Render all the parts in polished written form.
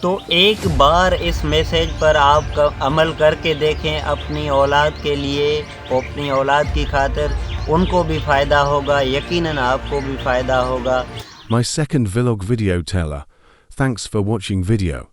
तो एक बार इस मैसेज पर आप अमल करके देखें अपनी औलाद के लिए, अपनी औलाद की खातिर। उनको भी फ़ायदा होगा, यकीनन आपको भी फ़ायदा होगा। My second vlog video teller. Thanks for watching video.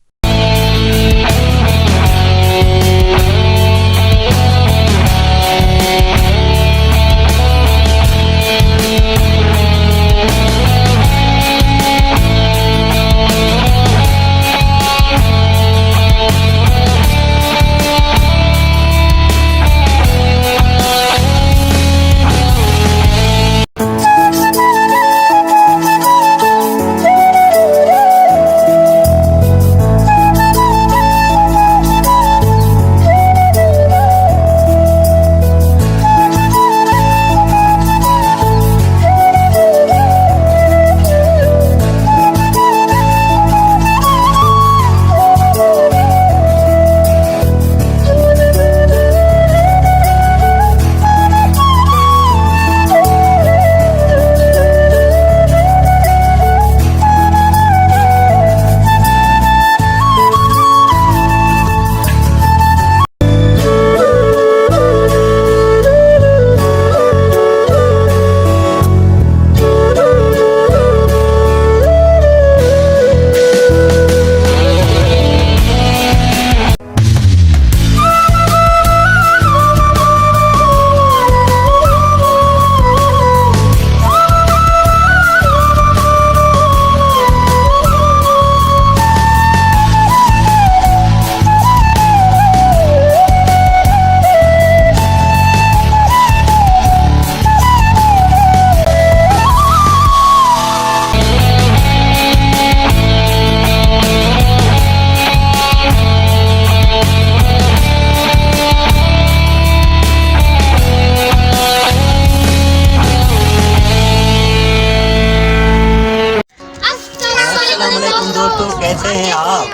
अस्सलामुअलैकुम दोस्तों, कैसे हैं आप?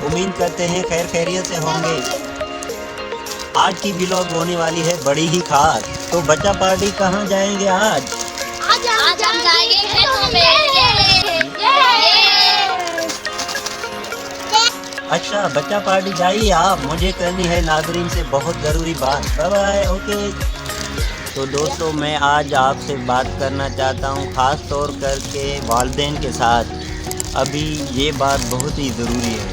उम्मीद करते हैं खैर खैरियत से होंगे। आज की व्लॉग होने वाली है बड़ी ही खास। तो बच्चा पार्टी कहाँ जाएंगे आज? आज हम जाएंगे खेतों में। अच्छा, बच्चा पार्टी जाइए आप, मुझे करनी है नाज़रीन से बहुत ज़रूरी बात। Bye bye, okay. तो दोस्तों, मैं आज आपसे बात करना चाहता हूँ ख़ास तौर करके वालिदैन के साथ। अभी ये बात बहुत ही ज़रूरी है,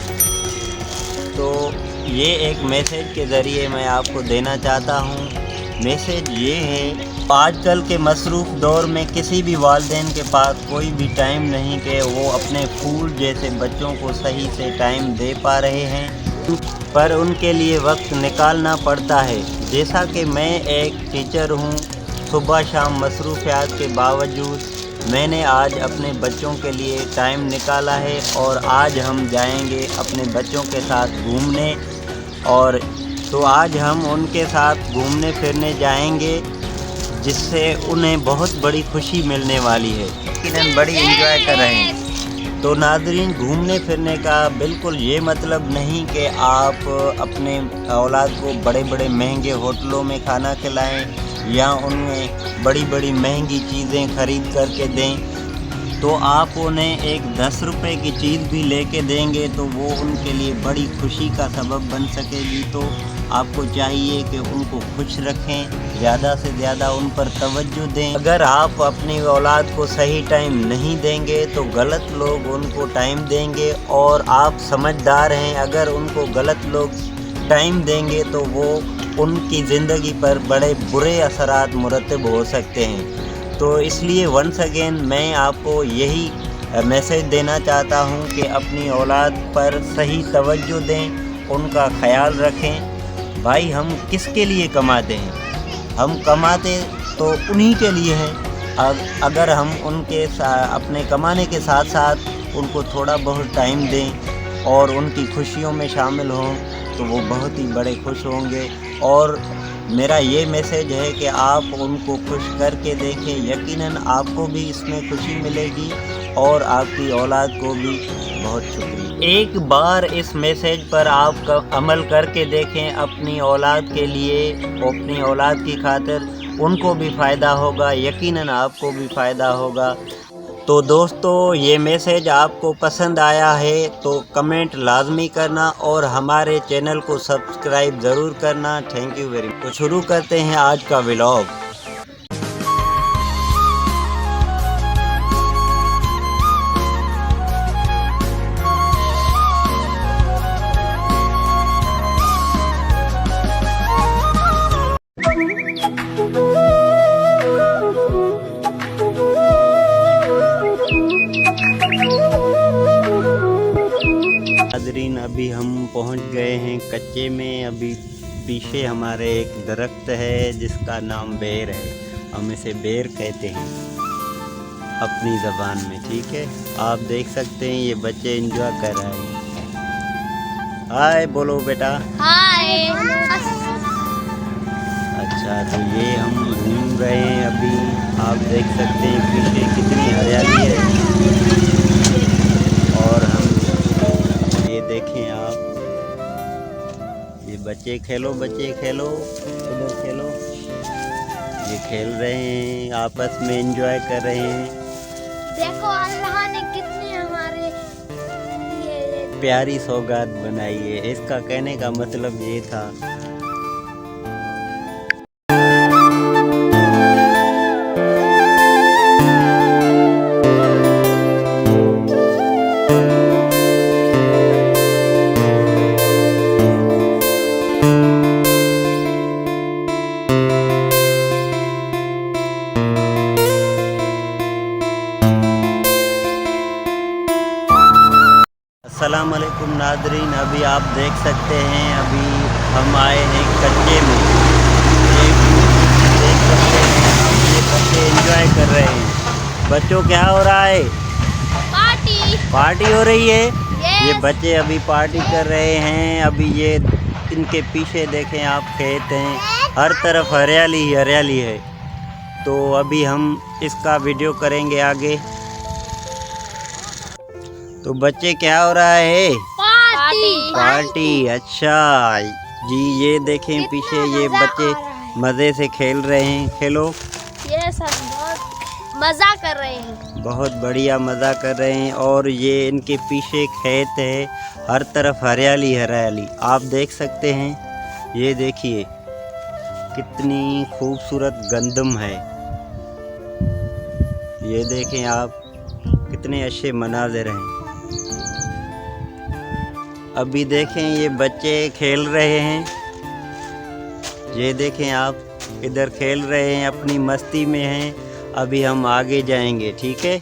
तो ये एक मैसेज के ज़रिए मैं आपको देना चाहता हूँ। मैसेज ये है, आजकल के मसरूफ़ दौर में किसी भी वालिदैन के पास कोई भी टाइम नहीं कि वो अपने फूल जैसे बच्चों को सही से टाइम दे पा रहे हैं, पर उनके लिए वक्त निकालना पड़ता है। जैसा कि मैं एक टीचर हूँ, सुबह शाम मसरूफ़ियात के बावजूद मैंने आज अपने बच्चों के लिए टाइम निकाला है और आज हम जाएंगे अपने बच्चों के साथ घूमने। और तो आज हम उनके साथ घूमने फिरने जाएंगे, जिससे उन्हें बहुत बड़ी खुशी मिलने वाली है, यकीनन बड़ी एंजॉय कर रहे हैं। तो नाज़रीन, घूमने फिरने का बिल्कुल ये मतलब नहीं कि आप अपने औलाद को बड़े बड़े महंगे होटलों में खाना खिलाएं या उन्हें बड़ी बड़ी महंगी चीज़ें ख़रीद करके दें। तो आप उन्हें एक 10 रुपए की चीज़ भी लेके देंगे तो वो उनके लिए बड़ी खुशी का सबब बन सकेगी। तो आपको चाहिए कि उनको खुश रखें, ज़्यादा से ज़्यादा उन पर तवज्जो दें। अगर आप अपनी औलाद को सही टाइम नहीं देंगे तो गलत लोग उनको टाइम देंगे, और आप समझदार हैं, अगर उनको गलत लोग टाइम देंगे तो वो उनकी ज़िंदगी पर बड़े बुरे असरात मुरतब हो सकते हैं। तो इसलिए वंस अगेन मैं आपको यही मैसेज देना चाहता हूँ कि अपनी औलाद पर सही तवज्जो दें, उनका ख़याल रखें। भाई, हम किसके लिए कमाते हैं? हम कमाते तो उन्हीं के लिए हैं। अगर हम उनके अपने कमाने के साथ साथ उनको थोड़ा बहुत टाइम दें और उनकी खुशियों में शामिल हों तो वो बहुत ही बड़े खुश होंगे। और मेरा ये मैसेज है कि आप उनको खुश करके देखें, यकीनन आपको भी इसमें खुशी मिलेगी और आपकी औलाद को भी। बहुत शुक्रिया। एक बार इस मैसेज पर आप अमल करके देखें अपनी औलाद के लिए, अपनी औलाद की खातिर। उनको भी फ़ायदा होगा, यकीनन आपको भी फ़ायदा होगा। तो दोस्तों ये मैसेज आपको पसंद आया है तो कमेंट लाजमी करना और हमारे चैनल को सब्सक्राइब ज़रूर करना। Thank you very much. तो शुरू करते हैं आज का व्लॉग। नाज़रीन अभी हम पहुंच गए हैं कच्चे में। अभी पीछे हमारे एक दरख्त है जिसका नाम बेर है। हम इसे बेर कहते हैं अपनी ज़बान में, ठीक है। आप देख सकते हैं ये बच्चे एंजॉय कर रहे हैं। हाय बोलो बेटा। हाय। अच्छा तो ये हम घूम रहे हैं अभी। आप देख सकते हैं पीछे कितनी हरियाली है। और हम ये देखें आप, ये बच्चे खेलो इधर खेलो। ये खेल रहे हैं आपस में, एंजॉय कर रहे हैं। देखो अल्लाह ने कितनी हमारे लिए प्यारी सौगात बनाई है। इसका कहने का मतलब ये था। अस्सलाम वालेकुम नाज़रीन, अभी आप देख सकते हैं अभी हम आए हैं कच्चे में। देख सकते हैं आप, ये बच्चे एंजॉय कर रहे हैं। बच्चों क्या हो रहा है? पार्टी हो रही है। ये बच्चे अभी पार्टी कर रहे हैं। अभी ये इनके पीछे देखें आप, खेत हैं, हर तरफ हरियाली ही हरियाली है। तो अभी हम इसका वीडियो करेंगे आगे। तो बच्चे क्या हो रहा है? पार्टी। अच्छा जी, ये देखें पीछे ये बच्चे मज़े से खेल रहे हैं। खेलो। ये सब बहुत मज़ा कर रहे हैं। बहुत बढ़िया मज़ा कर रहे हैं। और ये इनके पीछे खेत है, हर तरफ हरियाली हरियाली आप देख सकते हैं। ये देखिए कितनी खूबसूरत गंदम है। ये देखें आप, कितने अच्छे मनाज़िर हैं। अभी देखें ये बच्चे खेल रहे हैं। ये देखें आप, इधर खेल रहे हैं, अपनी मस्ती में हैं। अभी हम आगे जाएंगे, ठीक है।